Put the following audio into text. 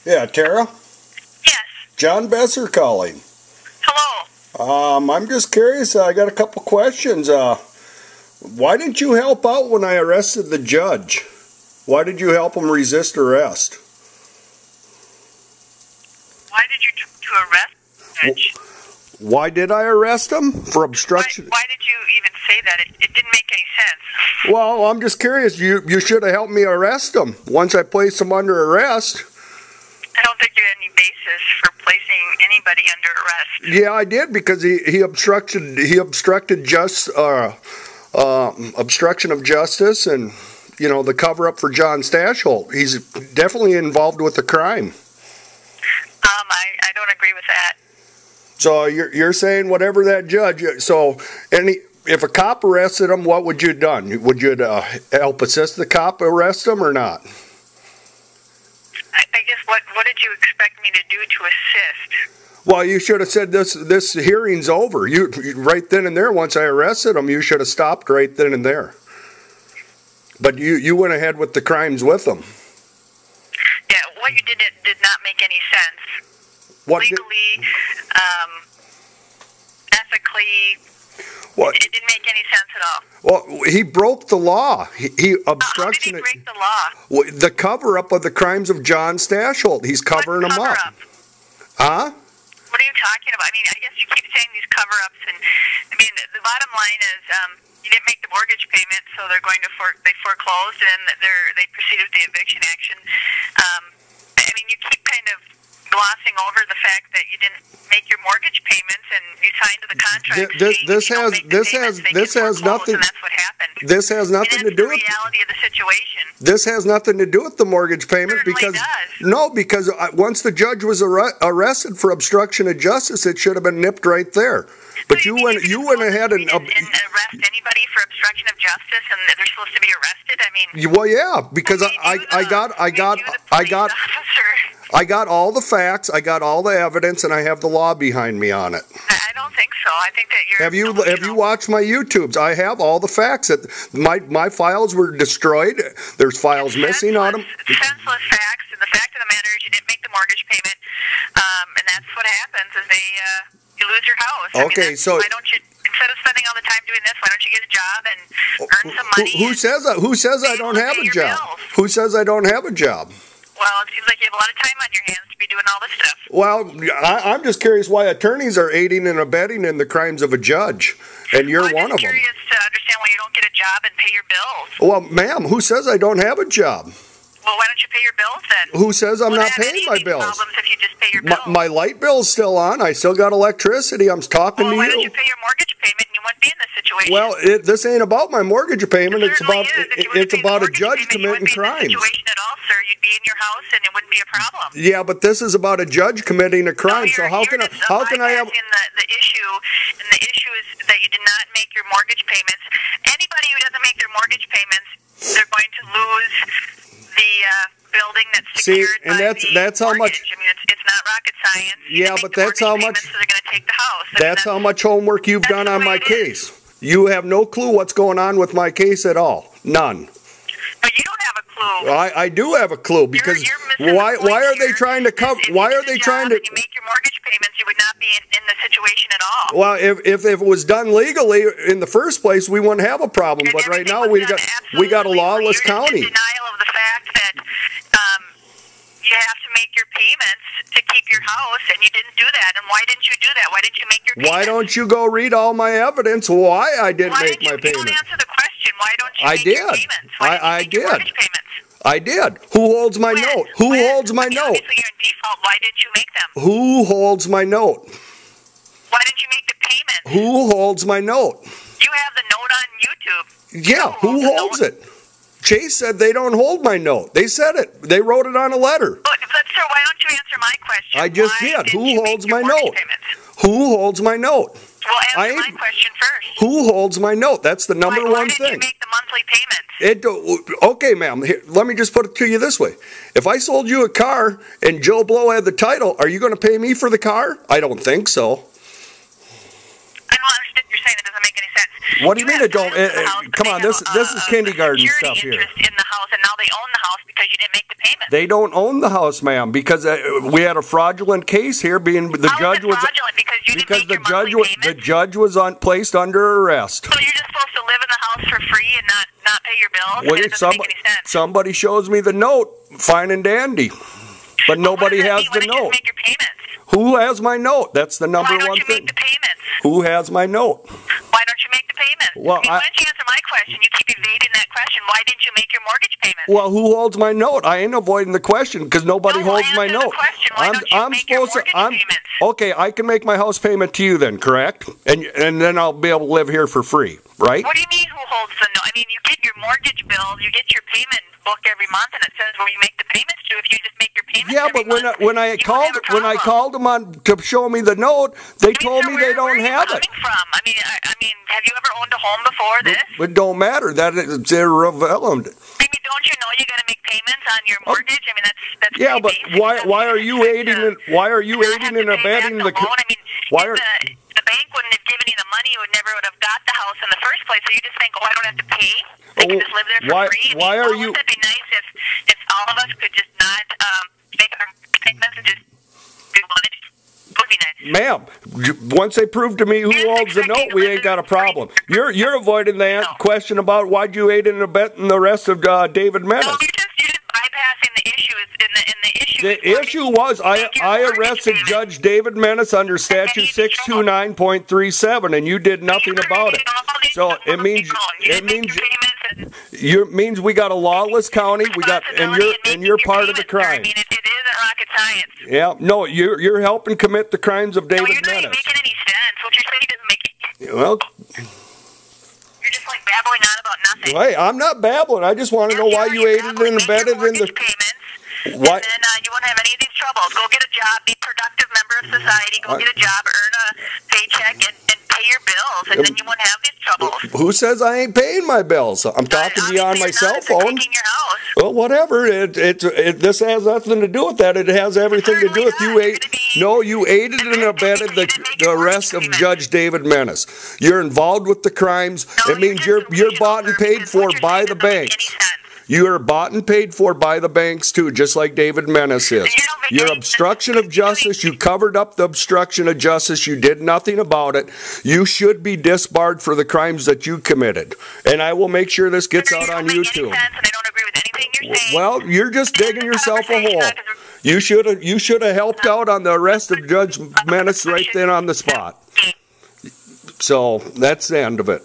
Yeah, Tara? Yes. John Besser calling. Hello. I'm just curious. I got a couple questions. Why didn't you help out when I arrested the judge? Why did you help him resist arrest? Why did you to arrest the judge? Why did I arrest him? For obstruction? Why did you even say that? It didn't make any sense. Well, I'm just curious. You should have helped me arrest him once I placed him under arrest. I don't think you had any basis for placing anybody under arrest. Yeah, I did, because he obstructed obstruction of justice, and the cover up for Judge Jon Stafsholt. He's definitely involved with the crime. I don't agree with that. So you're saying whatever that judge. So if a cop arrested him, what would you have done? Would you help assist the cop arrest him or not? I guess what did you expect me to do to assist? Well, you should have said this hearing's over. You right then and there. Once I arrested him, you should have stopped right then and there. But you went ahead with the crimes with him. Yeah, what you did not make any sense. Legally, ethically, it didn't make any sense at all. Well, he broke the law. He obstruction. How did he break the law? The cover up of the crimes of Judge Jon Stafsholt. He's covering them up. Huh? What are you talking about? I mean, I guess you keep saying these cover-ups, and I mean, the bottom line is you didn't make the mortgage payment, so they're going to they foreclosed, and they proceeded with the eviction action. I mean, you keep kind of glossing over the fact that you didn't make your mortgage payments and you signed to the contract. This has nothing. And that's what happened. This has nothing to do with the reality of the situation. This has nothing to do with the mortgage payment. Because once the judge was arrested for obstruction of justice, it should have been nipped right there. But so you went ahead and arrest anybody for obstruction of justice, and they're supposed to be arrested. I mean, well, yeah, because I got all the facts, I got all the evidence, and I have the law behind me on it. I don't think so. I think that you're. Have you watched my YouTubes? I have all the facts. That my files were destroyed. There's files missing on them. Senseless facts, and the fact of the matter is you didn't make the mortgage payment, and that's what happens. Is you lose your house. Okay, so why don't you, instead of spending all the time doing this, why don't you get a job and earn some money? Who says I don't have a job? Who says I don't have a job? Well, it seems like you have a lot of time on your hands to be doing all this stuff. Well, I'm just curious why attorneys are aiding and abetting in the crimes of a judge, and you're one of them. I'm curious to understand why you don't get a job and pay your bills. Well, ma'am, who says I don't have a job? Well, why don't you pay your bills then? Who says I'm not paying my bills? Problems if you just pay your bills. My light bill's still on. I still got electricity. I'm talking to you. Why don't you pay your mortgage payment and you wouldn't be in this situation? Well, this ain't about my mortgage payment. It's about a judge committing crime. You wouldn't be in this situation at all, sir. You'd be in your house and it wouldn't be a problem. Yeah, but this is about a judge committing a crime. So how can I have? The issue is that you did not make your mortgage payments. Anybody who doesn't make their mortgage payments, they're going to lose the building that's secured by that's how much. I mean, it's not rocket science. Yeah, but that's how much. So they're going to take the house. That's how much homework you've done on my case. You have no clue what's going on with my case at all. None. But you don't have a clue. I do have a clue, because why are they trying to cover? Why are they trying to? If you make your mortgage payments, you would not be in the situation at all. Well, if it was done legally in the first place, we wouldn't have a problem. But right now we got a lawless county. You're in denial of the fact that you have to make your payments to keep your house, and you didn't do that. And why didn't you do that? Why didn't you make your payments? Why don't you go read all my evidence? Why I didn't make my payment? You don't answer the question. Why don't you make your payments? Why didn't you make your mortgage payments? I did. Who holds my note? Who holds my note? Obviously, you're in default. Why didn't you make them? Who holds my note? Why didn't you make the payments? Who holds my note? You have the note on YouTube. Yeah, who holds it? Chase said they don't hold my note. They said it. They wrote it on a letter. But sir, why don't you answer my question? I just did. Who holds my note? Who holds my note? Well, answer my question first. Who holds my note? That's the number one thing. Why didn't you make the monthly payments? Okay, ma'am. Let me just put it to you this way. If I sold you a car and Joe Blow had the title, are you going to pay me for the car? I don't think so. I don't understand. You're saying it doesn't make any sense. What do you mean it don't? Come on, this is kindergarten stuff here. Interest in the house, and now now they own the house because you didn't make the payment. They don't own the house, ma'am, because we had a fraudulent case here. Being the judge was fraudulent because you didn't make your monthly the judge was placed under arrest. So you're just supposed to live in the house for free and not pay your bills? Well, It doesn't make any sense. somebody shows me the note, fine and dandy, but nobody has the note. Make your payments? Who has my note? That's the number one thing. Why don't you make the payments? Who has my note? Why don't you make the payments? Well, why don't you answer my question? You keep evading that question. Why didn't you make your mortgage payment? Well, who holds my note? I ain't avoiding the question because nobody holds my note. The question. Why don't you make your mortgage payments? Okay, I can make my house payment to you then, correct? And then I'll be able to live here for free, right? What do you mean who holds the note? I mean, you get your mortgage bill, you get your payment book every month, and it says where you make the payments to. If you just make your payments, yeah, but when I called them on to show me the note, they told me they don't have it. From? I mean, have you ever owned a home before this? It don't matter. That it's irrelevant. I mean, don't you know you got to make payments on your mortgage? I mean, that's yeah, but why are you aiding and abetting the? I mean, the bank wouldn't have given you the money. You never would have got the house in the first place. So you just think, oh, I don't have to pay. I can just live there for free. Why are you? Wouldn't it be nice if all of us could just not make our payments and just do money? Would be nice. Ma'am, once they prove to me who holds the note, we ain't got a problem. You're avoiding the question about why'd you aid and abet in the rest of David Mennis. No, you're just bypassing the issue. The issue was I arrested Judge David Mennis under Statute 629.37, and you did nothing about it. So it means we got a lawless county. We got and you're part of the crime. I mean, it isn't rocket science. Yeah, no, you're helping commit the crimes of David Mennis. You're not making any sense. What you're saying doesn't make any sense. Well, you're just like babbling on about nothing. Hey, I'm not babbling. I just want to know why you aided and abetted in the payments. What? And then you won't have any of these troubles. Go get a job, be a productive member of society, go get a job, earn a paycheck, and pay your bills, and then you won't have these troubles. Who says I ain't paying my bills? I'm talking to you on my cell phone. Your house. Well, whatever. This has nothing to do with that. It has everything to do with you. You aided and abetted the arrest of Judge David Mennis. You're involved with the crimes. It means you're bought and paid for by the banks. You are bought and paid for by the banks, too, just like David Mennis is. Your obstruction of justice, you covered up the obstruction of justice. You did nothing about it. You should be disbarred for the crimes that you committed. And I will make sure this gets out on YouTube. Well, you're just digging yourself a hole. You should have helped out on the arrest of Judge Mennis right then on the spot. So that's the end of it.